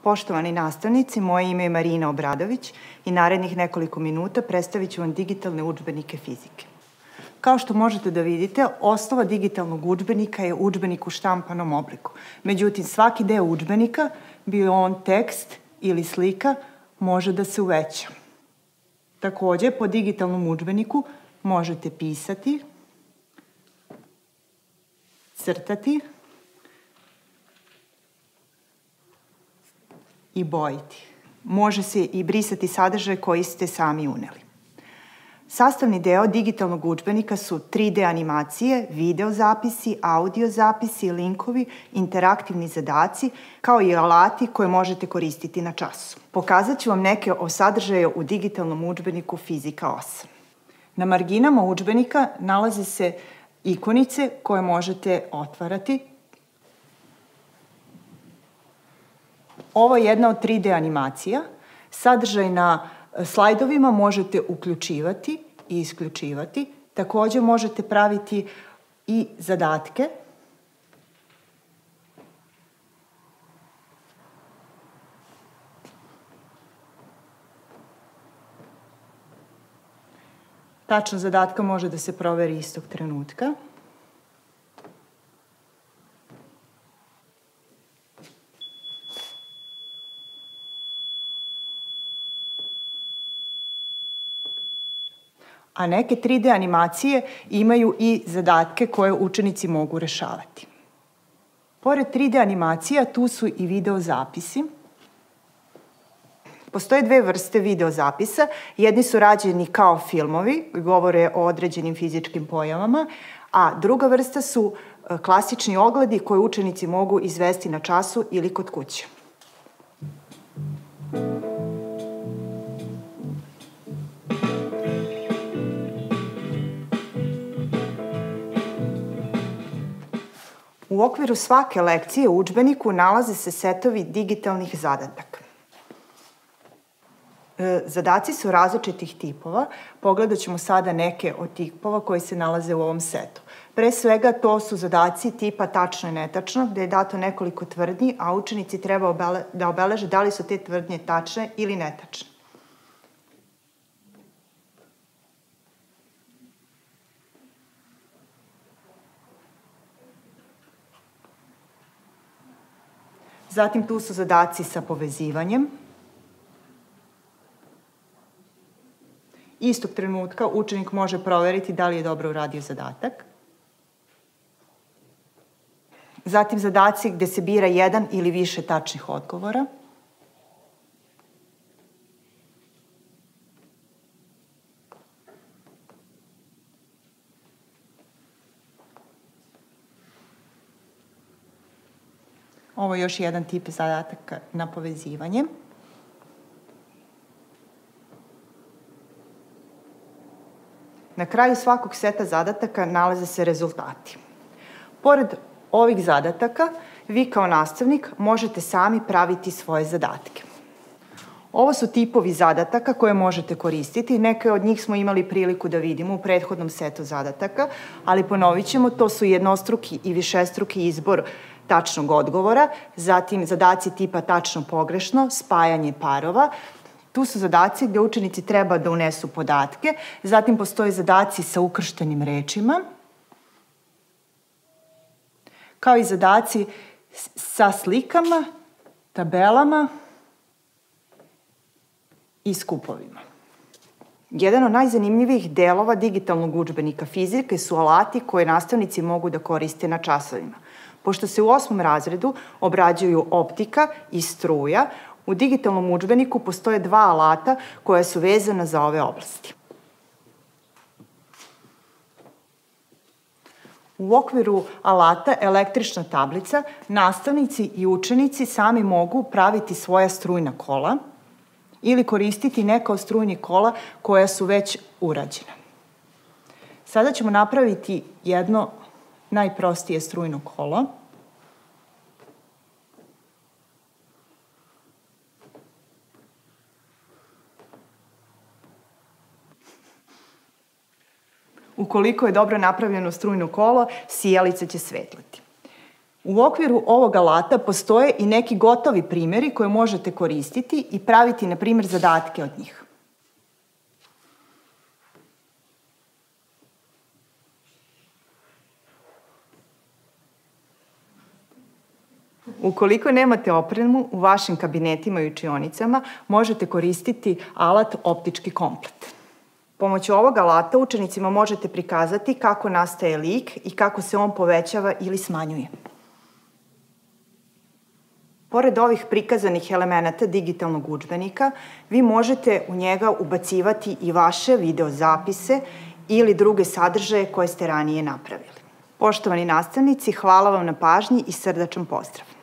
Poštovani nastavnici, moje ime je Marina Obradović i narednih nekoliko minuta predstavit ću vam digitalne udžbenike fizike. Kao što možete da vidite, osnova digitalnog udžbenika je udžbenik u štampanom obliku. Međutim, svaki deo udžbenika, bio on tekst ili slika, može da se uveća. Takođe, po digitalnom udžbeniku možete pisati, crtati i bojiti. Može se i brisati sadržaj koji ste sami uneli. Sastavni deo digitalnog udžbenika su 3D animacije, video zapisi, audio zapisi, linkovi, interaktivni zadaci, kao i alati koje možete koristiti na času. Pokazat ću vam neke o sadržaju u digitalnom udžbeniku Fizika 8. Na marginama udžbenika nalaze se ikonice koje možete otvarati. Ovo je jedna od 3D animacija. Sadržaj na slajdovima možete uključivati i isključivati. Takođe možete praviti i zadatke. Tačnost zadatka može da se proveri istog trenutka. A neke 3D animacije imaju i zadatke koje učenici mogu rešavati. Pored 3D animacija, tu su i video zapisi. Postoje dve vrste video zapisa. Jedni su rađeni kao filmovi, koji govore o određenim fizičkim pojavama, a druga vrsta su klasični ogledi koje učenici mogu izvesti na času ili kod kuće. U okviru svake lekcije u udžbeniku nalaze se setovi digitalnih zadataka. Zadaci su različitih tipova. Pogledat ćemo sada neke od tipova koji se nalaze u ovom setu. Pre svega, to su zadaci tipa tačno i netačno, gde je dato nekoliko tvrdnji, a učenici treba da obeleže da li su te tvrdnje tačne ili netačne. Zatim tu su zadaci sa povezivanjem. Istog trenutka učenik može proveriti da li je dobro uradio zadatak. Zatim zadaci gde se bira jedan ili više tačnih odgovora. Ovo je još jedan tip zadataka na povezivanje. Na kraju svakog seta zadataka nalaze se rezultati. Pored ovih zadataka, vi kao nastavnik možete sami praviti svoje zadatke. Ovo su tipovi zadataka koje možete koristiti. Neke od njih smo imali priliku da vidimo u prethodnom setu zadataka, ali ponovit ćemo, to su jednostruki i višestruki izbor tačnog odgovora, zatim zadaci tipa tačno pogrešno, spajanje parova. Tu su zadaci gde učenici treba da unesu podatke, zatim postoje zadaci sa ukrštenim rečima, kao i zadaci sa slikama, tabelama i skupovima. Jedan od najzanimljivijih delova digitalnog udžbenika fizike su alati koje nastavnici mogu da koriste na časovima. Pošto se u 8. razredu obrađuju optika i struja, u digitalnom udžbeniku postoje dva alata koja su vezana za ove oblasti. U okviru alata električna tablica nastavnici i učenici sami mogu praviti svoja strujna kola ili koristiti neka od strujnih kola koja su već urađena. Sada ćemo napraviti jedno najprostije strujno kolo. Ukoliko je dobro napravljeno strujno kolo, sijalica će svetliti. U okviru ovog alata postoje i neki gotovi primjeri koje možete koristiti i praviti, na primjer, zadatke od njih. Ukoliko nemate opremu u vašim kabinetima i učionicama, možete koristiti alat optički komplet. Pomoću ovog alata učenicima možete prikazati kako nastaje lik i kako se on povećava ili smanjuje. Pored ovih prikazanih elemenata digitalnog udžbenika, vi možete u njega ubacivati i vaše videozapise ili druge sadržaje koje ste ranije napravili. Poštovani nastavnici, hvala vam na pažnji i srdačan pozdrav!